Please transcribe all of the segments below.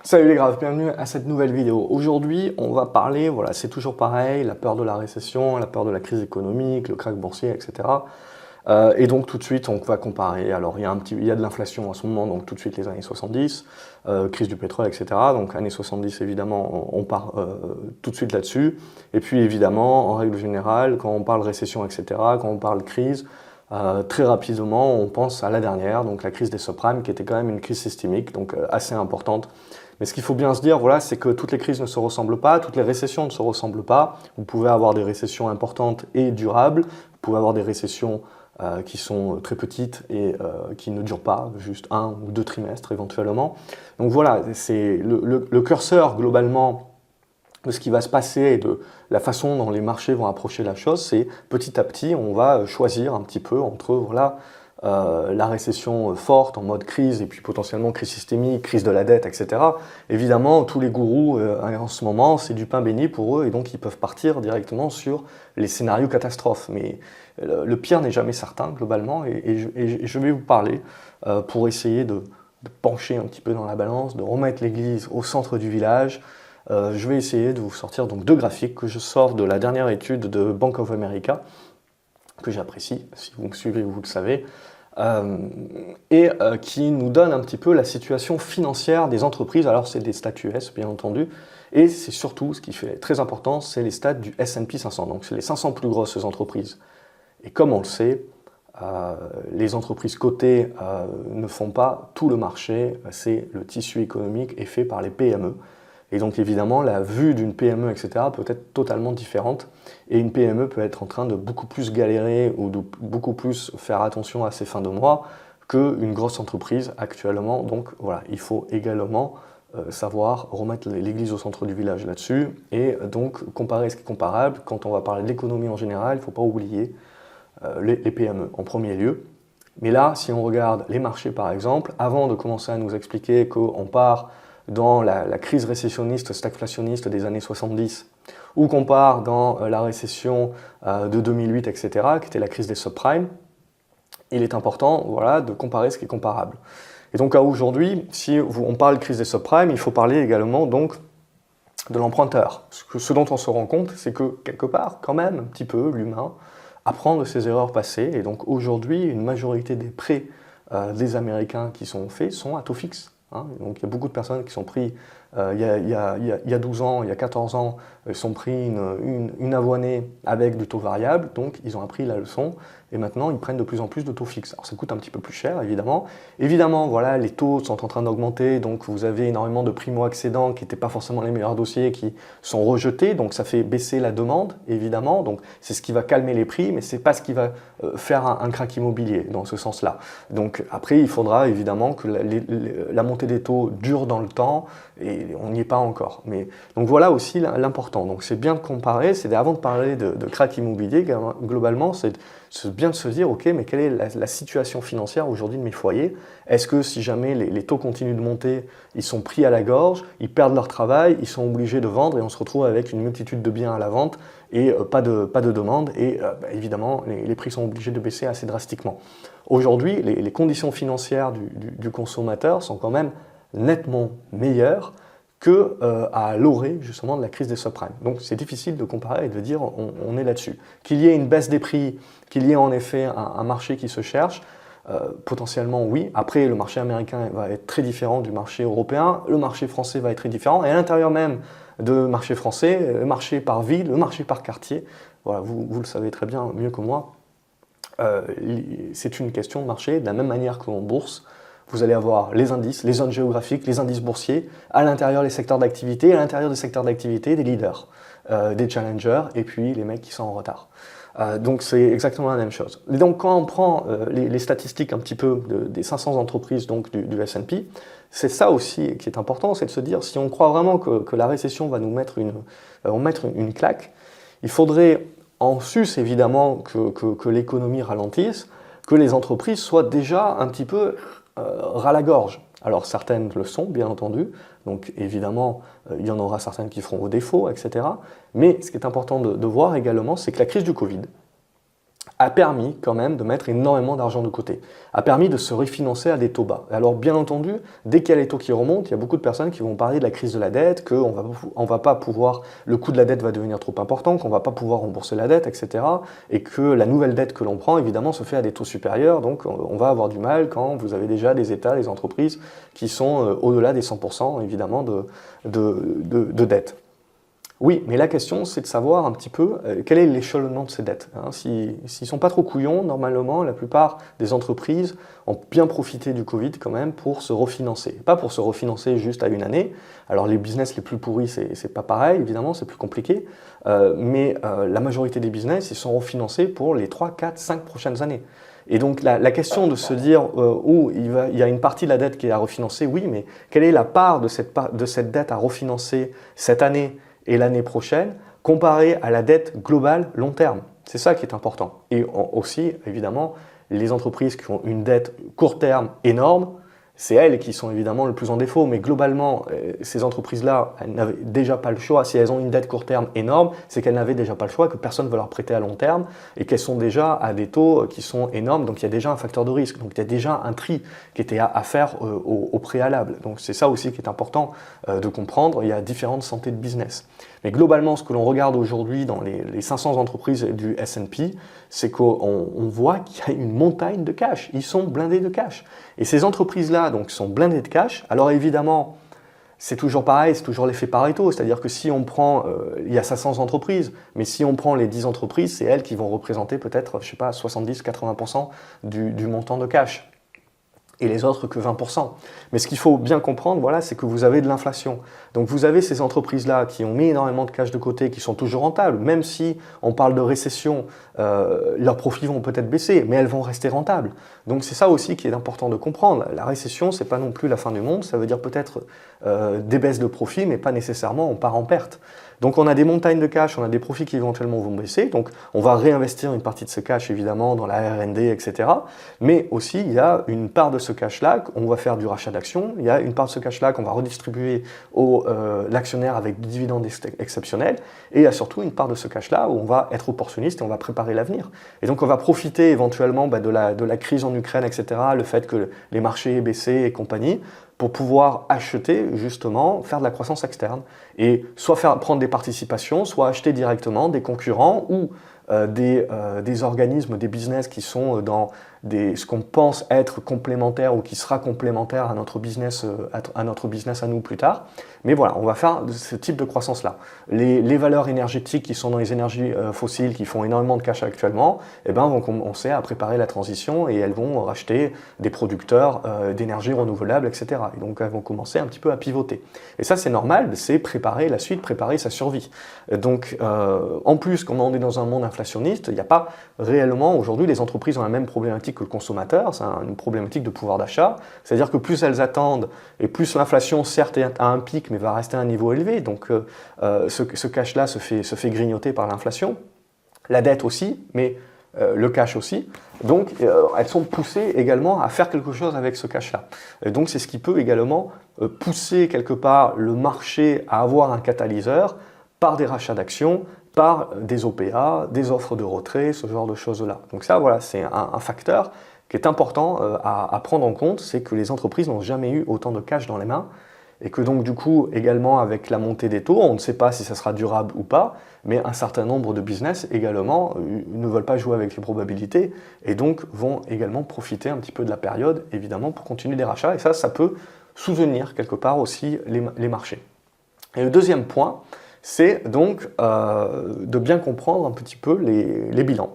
Salut les graves, bienvenue à cette nouvelle vidéo. Aujourd'hui, on va parler, voilà, c'est toujours pareil, la peur de la récession, la peur de la crise économique, le krach boursier, etc. Et donc tout de suite, on va comparer. Alors il y a de l'inflation en ce moment, donc tout de suite les années 70, crise du pétrole, etc. Donc années 70, évidemment, on part tout de suite là-dessus. Et puis évidemment, en règle générale, quand on parle récession, etc., quand on parle crise, très rapidement, on pense à la dernière, donc la crise des subprimes, qui était quand même une crise systémique, donc assez importante. Mais ce qu'il faut bien se dire, voilà, c'est que toutes les crises ne se ressemblent pas, toutes les récessions ne se ressemblent pas. Vous pouvez avoir des récessions importantes et durables, vous pouvez avoir des récessions qui sont très petites et qui ne durent pas, juste 1 ou 2 trimestres éventuellement. Donc voilà, c'est le curseur globalement de ce qui va se passer et de la façon dont les marchés vont approcher la chose, c'est petit à petit, on va choisir un petit peu entre voilà, la récession forte en mode crise et puis potentiellement crise systémique, crise de la dette, etc. Évidemment, tous les gourous en ce moment, c'est du pain béni pour eux et donc ils peuvent partir directement sur les scénarios catastrophes. Mais le pire n'est jamais certain globalement et je vais vous parler pour essayer de pencher un petit peu dans la balance, de remettre l'église au centre du village. Je vais essayer de vous sortir donc 2 graphiques que je sors de la dernière étude de Bank of America, que j'apprécie, si vous me suivez, vous le savez, qui nous donne un petit peu la situation financière des entreprises. Alors c'est des stats US, bien entendu, et c'est surtout, ce qui fait très important, c'est les stats du S&P 500, donc c'est les 500 plus grosses entreprises. Et comme on le sait, les entreprises cotées ne font pas tout le marché, c'est le tissu économique est fait par les PME. Et donc évidemment, la vue d'une PME, etc. peut être totalement différente. Et une PME peut être en train de beaucoup plus galérer ou de beaucoup plus faire attention à ses fins de mois qu'une grosse entreprise actuellement. Donc voilà, il faut également savoir remettre l'église au centre du village là-dessus et donc comparer ce qui est comparable. Quand on va parler de l'économie en général, il ne faut pas oublier les PME en premier lieu. Mais là, si on regarde les marchés par exemple, avant de commencer à nous expliquer qu'on part dans la crise récessionniste, stagflationniste des années 70, ou qu'on part dans la récession de 2008, etc., qui était la crise des subprimes, il est important voilà, de comparer ce qui est comparable. Et donc à aujourd'hui, si on parle de crise des subprimes, il faut parler également donc de l'emprunteur. Ce dont on se rend compte, c'est que quelque part, quand même, un petit peu, l'humain apprend de ses erreurs passées. Et donc aujourd'hui, une majorité des prêts des Américains qui sont faits sont à taux fixe. Donc il y a beaucoup de personnes qui sont pris il y a 12 ans, il y a 14 ans, ils sont pris une avoinée avec du taux variable, donc ils ont appris la leçon et maintenant ils prennent de plus en plus de taux fixes. Alors ça coûte un petit peu plus cher évidemment. Évidemment, voilà, les taux sont en train d'augmenter, donc vous avez énormément de primo-accédants qui n'étaient pas forcément les meilleurs dossiers qui sont rejetés, donc ça fait baisser la demande évidemment, donc c'est ce qui va calmer les prix, mais c'est pas ce qui va faire un krach immobilier dans ce sens-là. Donc après, il faudra évidemment que la montée des taux dure dans le temps et on n'y est pas encore. Mais, donc voilà aussi l'important. Donc c'est bien de comparer, c'est avant de parler de krach immobilier, globalement, c'est bien de se dire, ok, mais quelle est la situation financière aujourd'hui de mes foyers? Est-ce que si jamais les taux continuent de monter, ils sont pris à la gorge, ils perdent leur travail, ils sont obligés de vendre et on se retrouve avec une multitude de biens à la vente et pas de demande et évidemment les prix sont obligés de baisser assez drastiquement. Aujourd'hui, les conditions financières du consommateur sont quand même nettement meilleures qu'à l'orée justement de la crise des subprimes. Donc c'est difficile de comparer et de dire on est là-dessus. Qu'il y ait une baisse des prix, qu'il y ait en effet un marché qui se cherche, potentiellement oui. Après le marché américain va être très différent du marché européen, le marché français va être très différent et à l'intérieur même de marché français, le marché par ville, le marché par quartier, voilà, vous le savez très bien mieux que moi, c'est une question de marché de la même manière qu'en bourse. Vous allez avoir les indices, les zones géographiques, les indices boursiers, à l'intérieur les secteurs d'activité, à l'intérieur des secteurs d'activité, des leaders, des challengers, et puis les mecs qui sont en retard. Donc c'est exactement la même chose. Et donc quand on prend les statistiques un petit peu des 500 entreprises donc, du S&P, c'est ça aussi qui est important, c'est de se dire si on croit vraiment que la récession va nous mettre une claque, il faudrait en sus évidemment que l'économie ralentisse, que les entreprises soient déjà un petit peu ras la gorge. Alors certaines le sont, bien entendu, donc évidemment, il y en aura certaines qui feront au défaut, etc. Mais ce qui est important de voir également, c'est que la crise du Covid a permis quand même de mettre énormément d'argent de côté, a permis de se refinancer à des taux bas. Alors bien entendu, dès qu'il y a les taux qui remontent, il y a beaucoup de personnes qui vont parler de la crise de la dette, qu'on va pas pouvoir, le coût de la dette va devenir trop important, qu'on va pas pouvoir rembourser la dette, etc. Et que la nouvelle dette que l'on prend, évidemment, se fait à des taux supérieurs, donc on va avoir du mal quand vous avez déjà des États, des entreprises qui sont au-delà des 100% évidemment de dette. Oui, mais la question, c'est de savoir un petit peu quel est l'échelonnement de ces dettes. Hein. S'ils ne sont pas trop couillons, normalement, la plupart des entreprises ont bien profité du Covid quand même pour se refinancer. Pas pour se refinancer juste à une année. Alors les business les plus pourris, c'est pas pareil, évidemment, c'est plus compliqué. Mais la majorité des business, ils sont refinancés pour les 3, 4, 5 prochaines années. Et donc la question de se dire il y a une partie de la dette qui est à refinancer, oui, mais quelle est la part de cette dette à refinancer cette année et l'année prochaine, comparé à la dette globale long terme. C'est ça qui est important. Et aussi, évidemment, les entreprises qui ont une dette court terme énorme, c'est elles qui sont évidemment le plus en défaut. Mais globalement, ces entreprises-là, elles n'avaient déjà pas le choix. Si elles ont une dette court terme énorme, c'est qu'elles n'avaient déjà pas le choix, que personne ne veut leur prêter à long terme et qu'elles sont déjà à des taux qui sont énormes. Donc il y a déjà un facteur de risque. Donc il y a déjà un tri qui était à faire au préalable. Donc c'est ça aussi qui est important de comprendre. Il y a différentes santé de business. Mais globalement, ce que l'on regarde aujourd'hui dans les 500 entreprises du S&P, c'est qu'on voit qu'il y a une montagne de cash. Ils sont blindés de cash. Et ces entreprises-là, donc, sont blindées de cash. Alors évidemment, c'est toujours pareil, c'est toujours l'effet Pareto. C'est-à-dire que si on prend, il y a 500 entreprises, mais si on prend les 10 entreprises, c'est elles qui vont représenter peut-être, je sais pas, 70-80% du montant de cash. Et les autres que 20%. Mais ce qu'il faut bien comprendre, voilà, c'est que vous avez de l'inflation. Donc vous avez ces entreprises-là qui ont mis énormément de cash de côté, qui sont toujours rentables, même si on parle de récession, leurs profits vont peut-être baisser, mais elles vont rester rentables. Donc c'est ça aussi qui est important de comprendre. La récession, c'est pas non plus la fin du monde, ça veut dire peut-être des baisses de profits, mais pas nécessairement on part en perte. Donc on a des montagnes de cash, on a des profits qui éventuellement vont baisser, donc on va réinvestir une partie de ce cash évidemment dans la R&D, etc. Mais aussi il y a une part de ce cash-là, on va faire du rachat d'actions, il y a une part de ce cash-là qu'on va redistribuer aux l'actionnaire avec des dividendes exceptionnels, et il y a surtout une part de ce cash-là où on va être opportuniste et on va préparer l'avenir. Et donc on va profiter éventuellement de la crise en Ukraine, etc., le fait que les marchés aient baissé et compagnie, pour pouvoir acheter, justement, faire de la croissance externe. Et soit prendre des participations, soit acheter directement des concurrents ou des organismes, des business qui sont dans ce qu'on pense être complémentaire ou qui sera complémentaire à notre business à nous plus tard. Mais voilà, on va faire ce type de croissance-là. Les valeurs énergétiques qui sont dans les énergies fossiles, qui font énormément de cash actuellement, eh ben, vont commencer à préparer la transition et elles vont racheter des producteurs d'énergie renouvelable, etc. Et donc elles vont commencer un petit peu à pivoter. Et ça, c'est normal, c'est préparer la suite, préparer sa survie. Donc en plus, comme on est dans un monde inflationniste, il n'y a pas réellement, aujourd'hui, les entreprises ont la même problématique que le consommateur, c'est une problématique de pouvoir d'achat, c'est-à-dire que plus elles attendent, et plus l'inflation, certes, est à un pic, mais va rester à un niveau élevé, donc ce cash-là se fait grignoter par l'inflation, la dette aussi, mais le cash aussi, donc elles sont poussées également à faire quelque chose avec ce cash-là. Donc c'est ce qui peut également pousser quelque part le marché à avoir un catalyseur par des rachats d'actions, par des OPA, des offres de retrait, ce genre de choses-là. Donc ça, voilà, c'est un facteur qui est important à prendre en compte, c'est que les entreprises n'ont jamais eu autant de cash dans les mains, et que donc du coup, également avec la montée des taux, on ne sait pas si ça sera durable ou pas, mais un certain nombre de business également ne veulent pas jouer avec les probabilités, et donc vont également profiter un petit peu de la période, évidemment, pour continuer des rachats, et ça peut soutenir quelque part aussi les marchés. Et le deuxième point, c'est donc de bien comprendre un petit peu les bilans.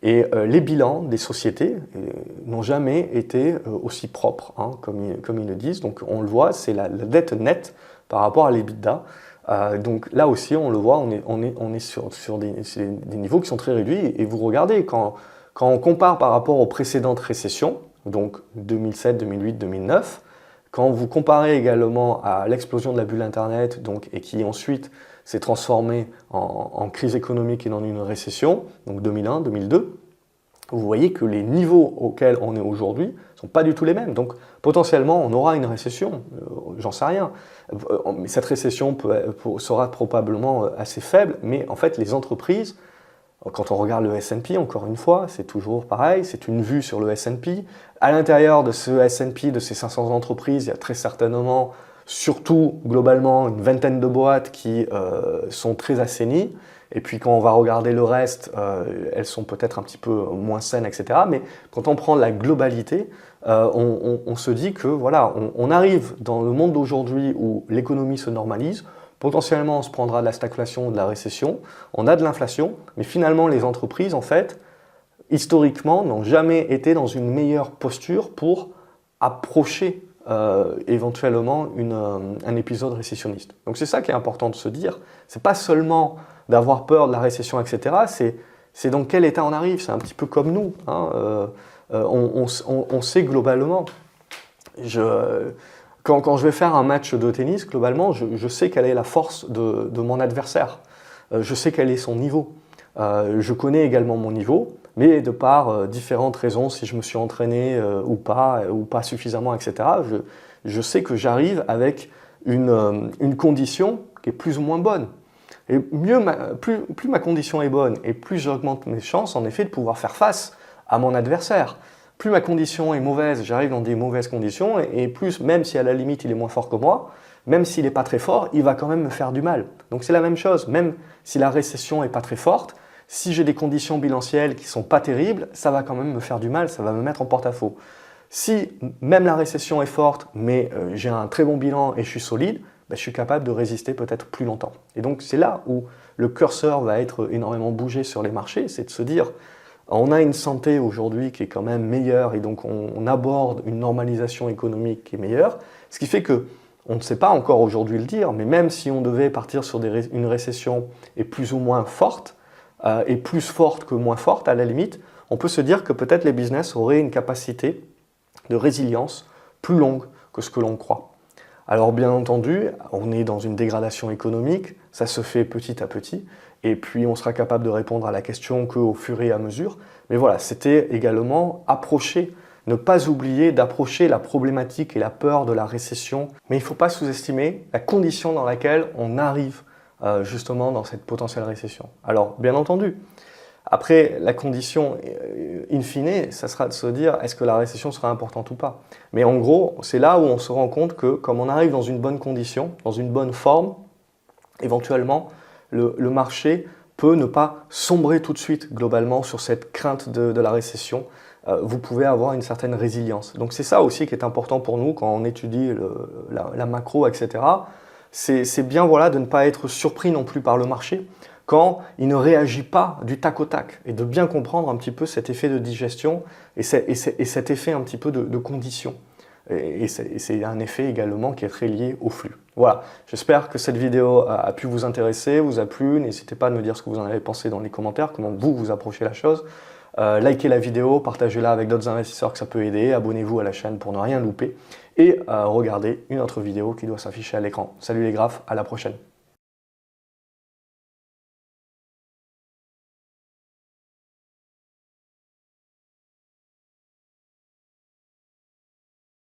Et les bilans des sociétés n'ont jamais été aussi propres, hein, comme ils le disent. Donc on le voit, c'est la dette nette par rapport à l'EBITDA. Donc là aussi, on le voit, on est sur des niveaux qui sont très réduits. Et vous regardez, quand on compare par rapport aux précédentes récessions, donc 2007, 2008, 2009, quand vous comparez également à l'explosion de la bulle Internet, donc, et qui ensuite s'est transformée en crise économique et dans une récession, donc 2001, 2002, vous voyez que les niveaux auxquels on est aujourd'hui ne sont pas du tout les mêmes. Donc potentiellement, on aura une récession, j'en sais rien. Cette récession sera probablement assez faible, mais en fait, les entreprises Quand on regarde le S&P, encore une fois, c'est toujours pareil, c'est une vue sur le S&P. À l'intérieur de ce S&P, de ces 500 entreprises, il y a très certainement, surtout globalement, une vingtaine de boîtes qui sont très assainies. Et puis quand on va regarder le reste, elles sont peut-être un petit peu moins saines, etc. Mais quand on prend la globalité, on se dit que voilà, on arrive dans le monde d'aujourd'hui où l'économie se normalise. Potentiellement, on se prendra de la stagflation ou de la récession, on a de l'inflation, mais finalement, les entreprises, en fait, historiquement, n'ont jamais été dans une meilleure posture pour approcher éventuellement un épisode récessionniste. Donc c'est ça qui est important de se dire, c'est pas seulement d'avoir peur de la récession, etc., c'est dans quel état on arrive, c'est un petit peu comme nous, hein, on sait globalement. Quand je vais faire un match de tennis, globalement, je sais quelle est la force de mon adversaire. Je sais quel est son niveau. Je connais également mon niveau, mais de par différentes raisons, si je me suis entraîné ou pas suffisamment, etc., je sais que j'arrive avec une condition qui est plus ou moins bonne. Et plus ma condition est bonne et plus j'augmente mes chances, en effet, de pouvoir faire face à mon adversaire. Plus ma condition est mauvaise, j'arrive dans des mauvaises conditions, et plus, même si à la limite il est moins fort que moi, même s'il n'est pas très fort, il va quand même me faire du mal. Donc c'est la même chose, même si la récession n'est pas très forte, si j'ai des conditions bilancielles qui ne sont pas terribles, ça va quand même me faire du mal, ça va me mettre en porte-à-faux. Si même la récession est forte, mais j'ai un très bon bilan et je suis solide, ben, je suis capable de résister peut-être plus longtemps. Et donc c'est là où le curseur va être énormément bougé sur les marchés, c'est de se dire, on a une santé aujourd'hui qui est quand même meilleure et donc on aborde une normalisation économique qui est meilleure, ce qui fait que, on ne sait pas encore aujourd'hui le dire, mais même si on devait partir sur une récession et plus ou moins forte, et plus forte que moins forte à la limite, on peut se dire que peut-être les business auraient une capacité de résilience plus longue que ce que l'on croit. Alors bien entendu, on est dans une dégradation économique, ça se fait petit à petit, et puis on sera capable de répondre à la question qu'au fur et à mesure. Mais voilà, c'était également approcher, ne pas oublier d'approcher la problématique et la peur de la récession. Mais il ne faut pas sous-estimer la condition dans laquelle on arrive justement dans cette potentielle récession. Alors bien entendu, après la condition in fine, ça sera de se dire est-ce que la récession sera importante ou pas. Mais en gros, c'est là où on se rend compte que comme on arrive dans une bonne condition, dans une bonne forme, éventuellement, le marché peut ne pas sombrer tout de suite globalement sur cette crainte de la récession. Vous pouvez avoir une certaine résilience. Donc c'est ça aussi qui est important pour nous quand on étudie la macro, etc. C'est bien voilà, de ne pas être surpris non plus par le marché quand il ne réagit pas du tac au tac et de bien comprendre un petit peu cet effet de digestion et cet effet un petit peu de condition. Et c'est un effet également qui est très lié au flux. Voilà, j'espère que cette vidéo a pu vous intéresser, vous a plu. N'hésitez pas à me dire ce que vous en avez pensé dans les commentaires, comment vous approchez la chose. Likez la vidéo, partagez-la avec d'autres investisseurs que ça peut aider, abonnez-vous à la chaîne pour ne rien louper et regardez une autre vidéo qui doit s'afficher à l'écran. Salut les graphes, à la prochaine.